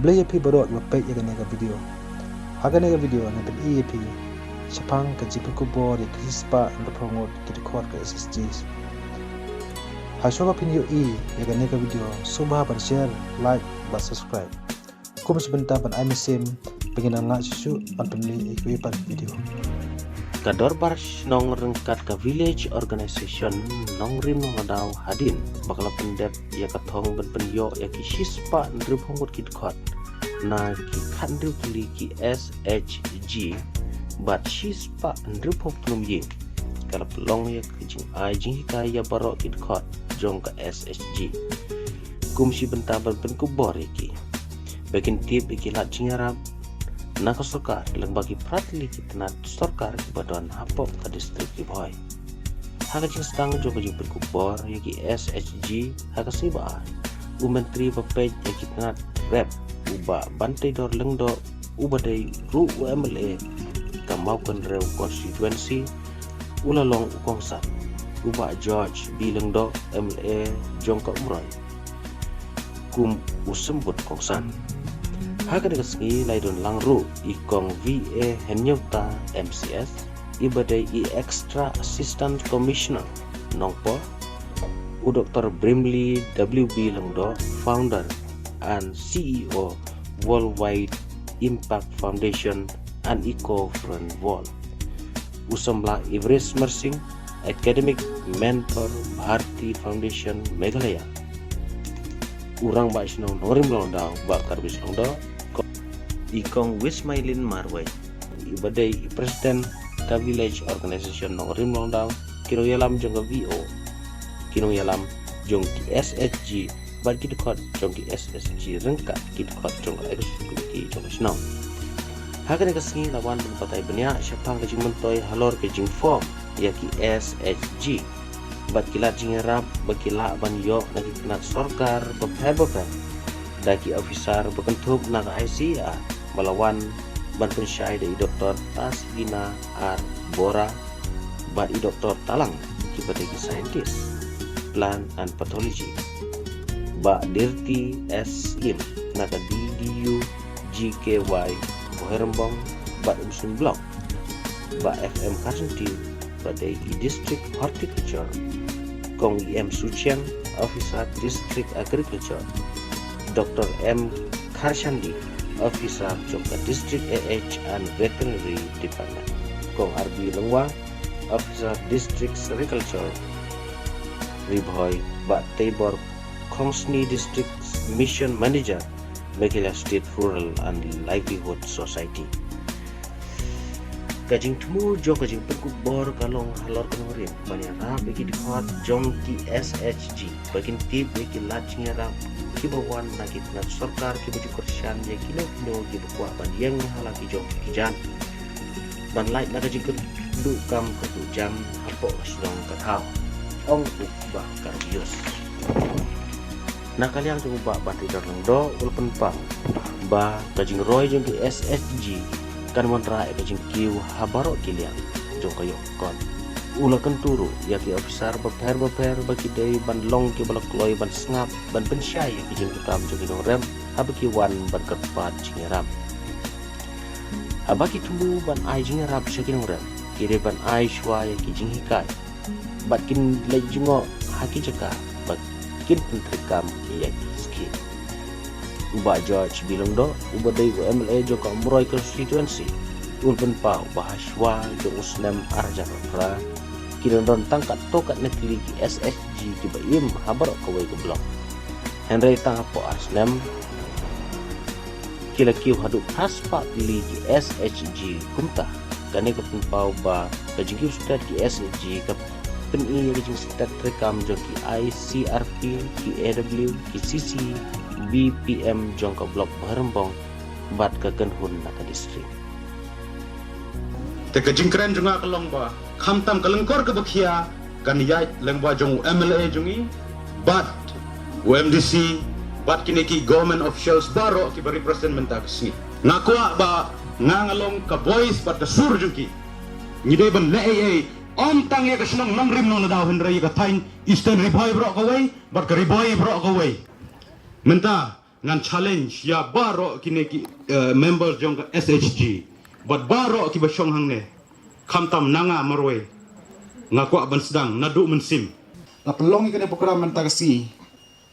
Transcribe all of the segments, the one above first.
beli api berot lepai ya kan video. Haga nega video na pen api. Sepang ke jipu kubor ya kispa and promote kita kuat ke SSG. Hasil video ya kan nega video. Subah share, like, dan subscribe. Kum sebentar pan IMSM pengen ngak susu pan pembeli ikut pan video. Kador Barsh nong rengkat ke village organization nong rim ngadau hadin bakal pendep ya katong ben penyo ya ki shispa ndrip hongot kit khot na ki khandru kili ki SHG bat shispa ndrip hok tum ye kala pelong ya kijing ajing ka ya barok kit khot jong ka SHG kumsi benta ben kubor iki bakin tip iki lat jingarap nak sorkar lang bagi pratli kita nak sorkar kebadan hapok ke distrik Iboy. Haka jing sedang juga jing berkubor yaki SHG haka siba. Menteri bapej yaki nak rep uba bantai dor lengdo uba day ru UMLA kamau kan rew konstituensi ulalong ukongsan uba George bilang do MLA jongka umroy kum usembut kongsan. Haka dekat laidon langru ikong VA Henyota MCS ibadai extra assistant commissioner nongpo u Dr. Brimley WB Lengdo founder and CEO Worldwide Impact Foundation and Eco Friend Wall usamla Ivris Mersing academic mentor Bharti Foundation Meghalaya urang ba isnong norim longdaw bakar bis longdaw ikong Wismailin Marway ibadai presiden ka village organization nong rim longdaw kino yalam jong VO kino yalam jong ki SHG bad ki dekot jong ki SSG rengka ki dekot jong ki jong snong hakan kasingi lawan patai benya syapang ke jing mentoy halor ke jing form ya ki SHG bad kilat jing rap bakila ban yo lagi kena sorkar beper daki officer berkentuk nak ICA melawan ban pensyai dari Dr. Tasbina R. Bora ban Dr. Talang kibadagi scientist plant and pathology ba Dirti S. Im naka DDU GKY Boherembong ba Umsun Blok ba FM Karsanti badai District Horticulture Kong IM Sucian Officer District Agriculture Dr. M. Karshandi Officer Jogja District AH and Veterinary Department Kong RB Lengwang Officer District Agriculture Ribhoy Bak Tabor Kongsni District Mission Manager Meghalaya State Rural and Livelihood Society kajing temu jo kajing perkubor kalong halor kenorin banyak rap bagi dikot jong ki SHG bagian tip bagi lajnya rap kibawan lagi nak sorkar kibuju kursian ya kino ki bukuah ban yang halaki jong kijan ban lain nak kajing keduk kam keduk jam hapok sedang katau ong ubah karbios nak kalian tu ubah batu darang do ulpen pang ba kajing roy jong ki SHG kan montra kajing kiu habarok kiliang jong kayo kon ula kenturu ya ki officer beper bagi day ban long ki balak loy ban sngap ban pensyai ki jeng ketam jong rem habaki wan ban kerpat jingeram habaki tumbu ban ai jingeram syakin rem kire ban ai shwa ya ki jing hikai batkin lejungo haki jeka bakin pentrikam ya ki ski uba George bilang do uba day MLA joka umroy konstituensi ulpen pau bahaswa jong usnem arjan ra kidon tangkat tokat nekli ki SSG ki baim habar kawai ke blok Henry tangapo asnem kila kiu hadu haspa pilih ki SHG kumta kane ke pau ba kajing kiu stad ki SHG ke peni kajing stad rekam jong ki ICRP ki AW ki CC BPM jong ke blok Boherembong bat ke genhun nak distrik te kajing keren jonga kalong ba khamtam kalengkor ke bakhia kan yai lengba jong MLA jongi bat UMDC bat kiniki government officials baro ki bari presiden menta kesni ngakwa ba ngangalong ka boys bat ka sur jongki nyide ban le om tang ya kesnong nong rim nong daw hendra ya ka tain eastern riboy bro ka way bat ka riboy bro ka way menta ngan challenge ya baro kini ki member jong ka SHG but baro ki basyong hang ne kamtam nanga marwe ngakwa ban sedang nadu mensim la pelong ikane program mentagasi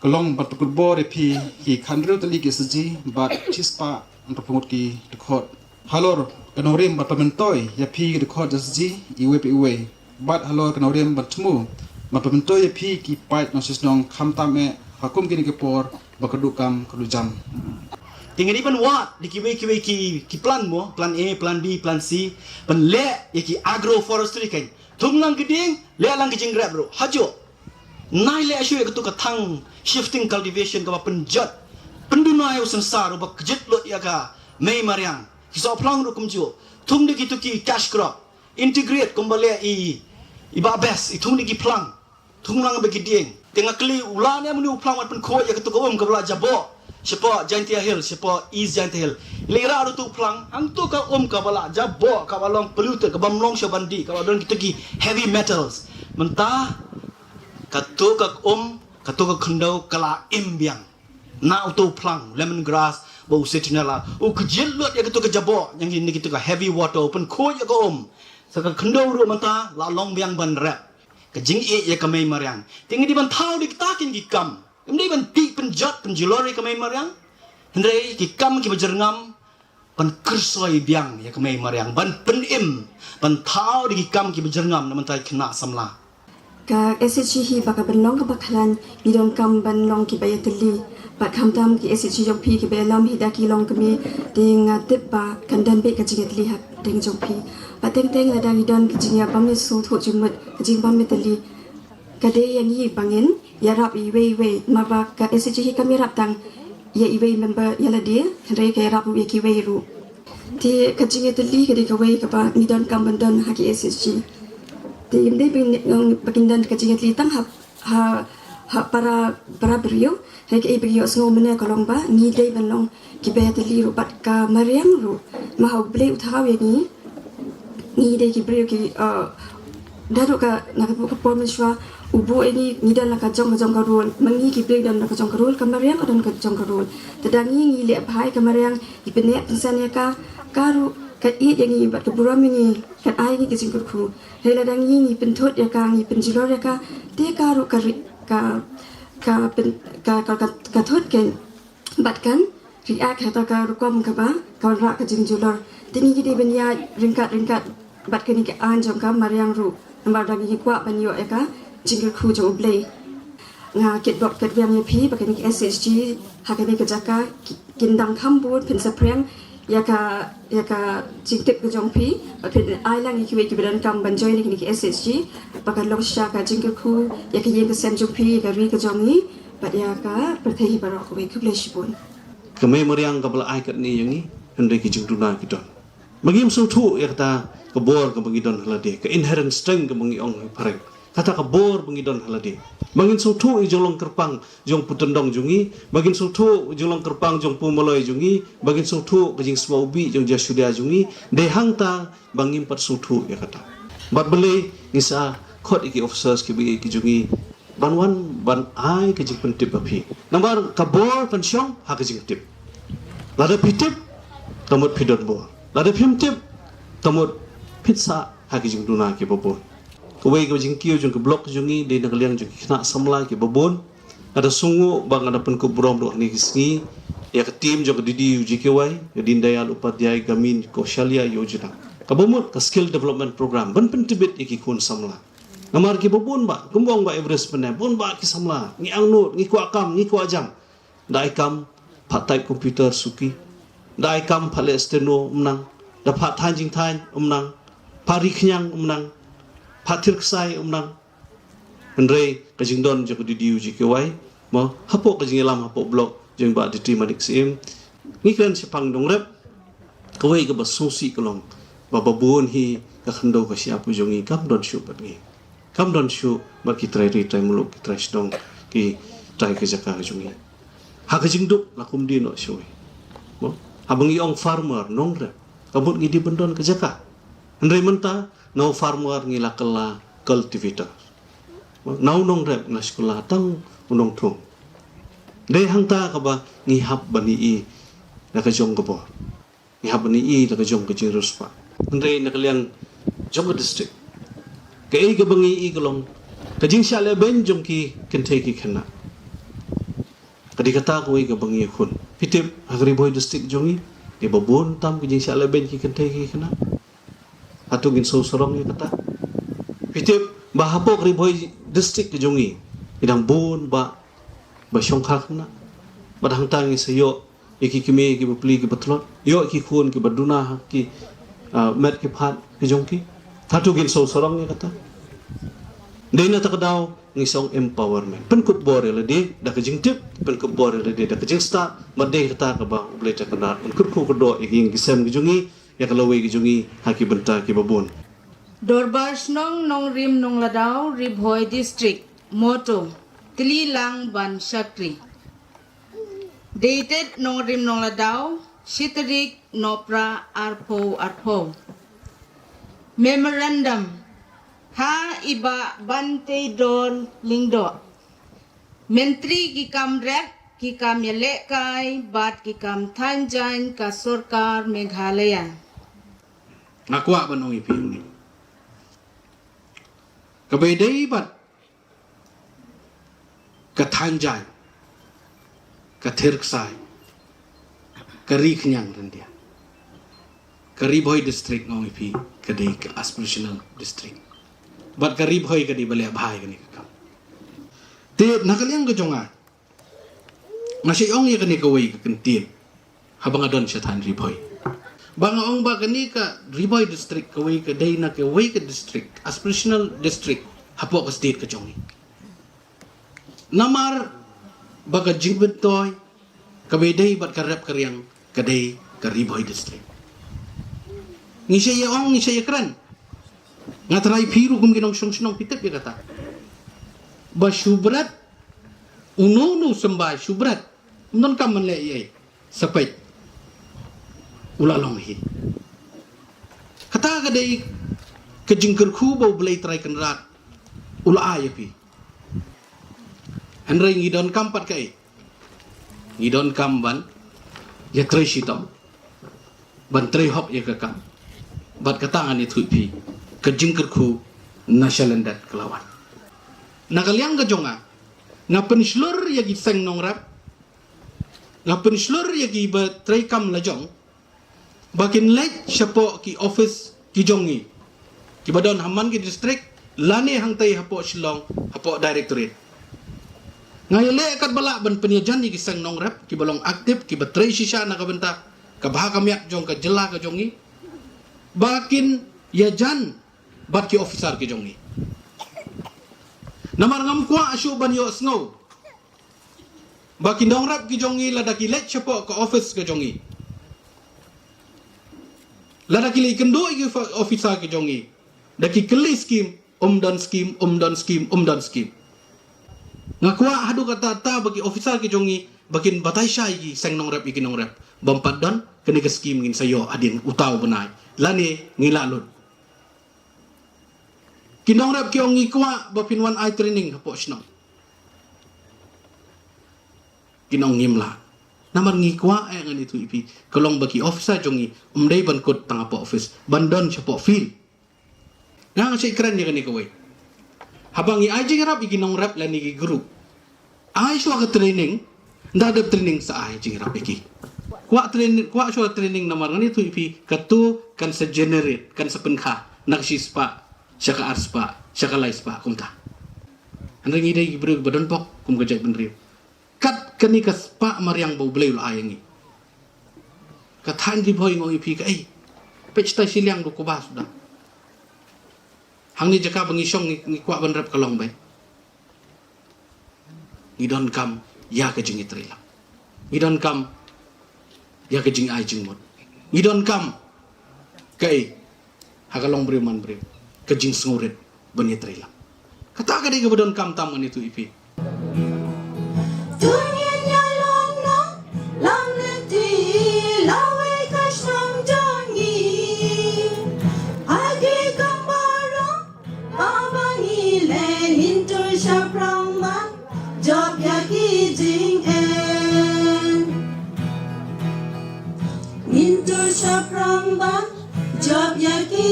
kelong bat kurbo repi ki khandru tali ki SHG bat chispa untuk pengut ki dekot halor kanorim bat pementoy ya pi dekot SHG iwe bat halor kanorim bat temu bat pementoy ya pi ki pait nosis nong kamtam e hakum kini ke por bakadukam kedujam tinggal ni pan wat di ki plan mo plan A plan B plan C pan le ya ki agroforestry kan thumlang geding le lang kijing grab bro hajo nai le asyu ke tu ka thang shifting cultivation ka penjat pendunai sensar ba kejet lo ya ka mei mariang kiso plang ru kumjo thum de ki tu ki cash crop integrate kembali iba best thum de ki plang thumlang ba geding tengah keli ulan yang menu plang wan pen ko ya ketu ka ka bela jabo sepo Jantia Hill sepo East Jantia Hill lera ru tu plang ang tu ka ka bela jabo ka balong polluted ka bamlong syabandi ka don kita ki heavy metals mentah katu ka katu ka khendau kala imbiang na tu plang lemongrass bau citronella kejil lot ya ketu ka jabo yang ini kita ka heavy water pen ko ya ka saka khendau ru mentah la long biang ban rap kejing ya kamay mariang tinggi di ban tau di kitakin ki kam di ban ti penjat penjulori kamay mariang hendrai ki kam ki bajerngam ban kersoi biang ya kamay mariang ban penim ban tau di ki kam ki bajerngam naman tay kena samla ka SHG hi baka benlong ka bakhalan bidong kam benlong ki bayateli ba khamtam ki SHG jong pi ki belam hi daki long kami ding tip ba kandan be ka jinget li hak ding jong pi ba teng la dang idon ki jinya bam ni su tho jumut ki jing bam meteli ka de yang hi bangin ya rap i we ma ba ka SHG hi kami rap tang ya i we member ya la de re ka rap we ki we ru ti ka jinget li ka de ka we ka ba ni don kam ban don ha ki SHG ti imde bin bagindan ka jinget li tang ha para beriu hek e beriu sngo mene kolong ba ni dei benlong ki be te li ru bat ka mariam ru ma ha ble uthaw ye ni dei ki beriu ki daru ka na ka performance wa ubu ini ni dan ka jong ka rul mangi ki ble dan ka jong ka rul ka mariam dan ka jong ka rul tedangi ni le bhai ka mariam ipene insan ya ka karu ka i yang ni bat ka buram ni ka ai ni ki singkur khu hela dang ni penthot ya ka ni penjilor ya ka te karu ka thot ken bat kan riak hata ka rukom ka ba ka ra ka jingjulor tini gidi benya ringkat bat kan ki an jong ka mariang ru nambar dang ni kwa ban yo ka jingir khu jong blei nga kit bok ket biam ye pi ba kan ki SHG ha ka ni ka jaka kindang khambut pin sapreng ya ka jingtip ka jong pi ba pin ai lang ki we ki bedan kam ban join ni ki SHG ba ka lok sha ka jingir khu ya ka yen ka sem jong pi ka ri ka jong ni ba ya ka perthei ba ro ko we ku ble shibun kamay mariang ka bala ay kat ni yang ni hendai ki jingduna ki don magim so thu ya kata ka bor ka bangidon halade ka inherent strength ka bangi ong pareng kata ka bor bangidon halade mangin so thu i jolong kerpang jong putendong jungi bagin so thu jolong kerpang jong pumoloy jungi bagin so thu ka jing swaubi jong jasudia jungi de hangta bangim pat so thu ya kata bat bele ngisa khot iki officers ki bi ki jungi banwan ban ai ka jing pentip api nambar ka bor pensyong ha ka jing tip lada pitip tamut pidot bo lada pimtip tamut pizza ha ki jing duna ki babon kawai ka jing kiyo jong ka blok jungi de nakaliang jong kina samla ki babon ada sungu bang ada pen ko brom do ni kisngi ya ka team jong didi uji kiwai ya dindayal upadhyay gamin kaushalya yojana ka bomut ka skill development program ban pentibit iki kun samla namar ki babon ba kumbong ba everest pene bon ba ki samla ngi angnut ngi kwa kam ngi kwa jam dai kam phatai computer suki dai kam phale steno umnang da phat than jing than umnang pari khnyang umnang phathir ksai umnang andre ka jing don jo di diu ji ke wai mo hapo ka jing lam hapo blok jeng ba di ti manik sim ngi kren sepang dong rep ka wai ka ba sosi kolong ba babun hi ka khando ka siapu jongi kam don shu bat ngi kam don shu ba ki trai ri trai muluk ki trai dong ki trai ka jaka jongi ha ka jing duk lakum di no shui mo abang ong farmer nong rep kabut ngi di bendon ka jaka andre menta no farmer ngi lakala cultivator nau nong rep na sekolah tang unong thong Dai hang ta ka ba ngi hap bani i na ka jong ka bo. Ngi hap bani i na ka jong ka jing ruspa. Dai na kalian jong district. Ka i ka bangi i kalong ka jing sha le ben jong ki Kentucky khana. Ka di kata ko i ka bangi khun. Pitip Agri Boy district jongi di babon tam ka jing sha le ben ki Kentucky khana. Atu gin so sorong ni kata. Pitip bahapo Agri Boy district jongi idang bon ba syongkhak na badang tangi sayo iki kimi ki bapli ki batlot yo ki khun ki baduna ki met ki phat ki jongki thatu gin so sorong ni kata deina takadaw ni song empowerment pen kut bore la de da ka jingtip pen kut bore la de da ka jingsta madde kata ka ba ble ta kana pen kut ko do iki ngi sem ki jongi ya kalawe ki jongi haki benta ki babon Dorbars nong rim nong ladao Ribhoy district motto Tli lang ban shakri. Dated nong rim nong ladao Shitarik nopra arpo. Memorandum ha iba bante don lingdo. Menteri kikam rep kikam yalek kai bat kikam thanjain ka sorkar Meghalaya. Nakwa ba nung ipi ni? Kabay bat kathanjay kathirksai kari khnyang randia kari Boy district ngong ipi kadai ka aspirational district bat kari Boy kadai bale bhai kani ka te nakaliang ka jonga nasi ong ya kani kawai ka kentin habang adon siya tan Riboy banga ong ba kani ka Riboy district kawai kadai na kawai ka district aspirational district hapo ka state ka jongi namar baga jingbentoy kabedai bat karap karyang kadai ka Riboy district ni siya ong ni siya kran ngatray piru kum ginong sung pitep ya kata ba syubrat uno sembah syubrat non kam man le ye sapay ulalong hi kata kadai kejingker khu bau belai trai kenrat ula ya pi Henry ngidon kampat kai. Ngidon kamban ya trai sitam. Ban trai hop ya kakam. Bat katangan itu pi. Kejingker ku nasyalendat kelawan. Nakaliang ka jonga. Ngapen slur ya gi seng nong rap. Ngapen slur ya gi ba trai kam la jong. Bakin lek syapo ki office ki jongi. Ki badon haman ki district lani hang tai hapo silong hapo directorate. Ngayale kat balak ban penyajan ni kisang nong rap ki balong aktif ki batray sisa na kabenta ka baha kamyak jong ka jela ka jongi bakin yajan bat ki officer ki jongi namar ngam kwa asyo ban yo sngo bakin dong rap ki jongi lada ki let chapo ka office ka jongi lada ki le kendo ki officer ki jongi daki keli scheme umdan scheme ngakwa hadu kata ta bagi officer ki jongi bakin batai syai ki seng nong rap ikin nong rap bampat dan kini ke skim ngin sayo adin utau benai lani ngilalun kinong rap ki ongi kwa bapin one eye training hapo snong kinong ngimla namar ngi kwa ngan itu ipi kolong bagi officer jongi umdai ban kod tang apa office bandon chapo feel ngang si keren ya kani kawai habang i aja rap iki nong rap lani ki group ai so ka training ndadap training sa ai jing rap iki kwa so training namar ngani tu ipi katu kan se generate kan se penkha naksispa syaka arspa syaka laispa kumta andang ide ibru badon pok kum gajak benri kat kani ka spa maryang bau bleu ai ngi ka than di boy ngoi ipi ka ai pechta siliang du ko bas da hang ni jaka bengisong ni kwa ban rap kalong bay ni don kam ya ka jing itrila ni don kam ya ka jing ai jing mot ni don kam kai hakalong bre man bre ka jing sngurit ban itrila kata ka di ka don kam tam itu ipi Job ya ki jing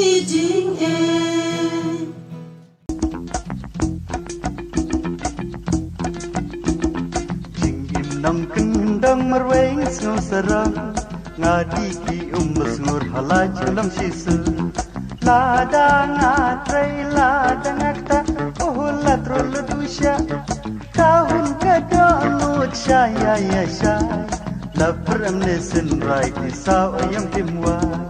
jing e Jinggim nang kendang merweng snow serang ngadi ki mesngur halaj lam sisu ladang atrai ladang akta oh latrul dusya tahun kadang syaya ya syai la pram nesen right ni sa yang timwa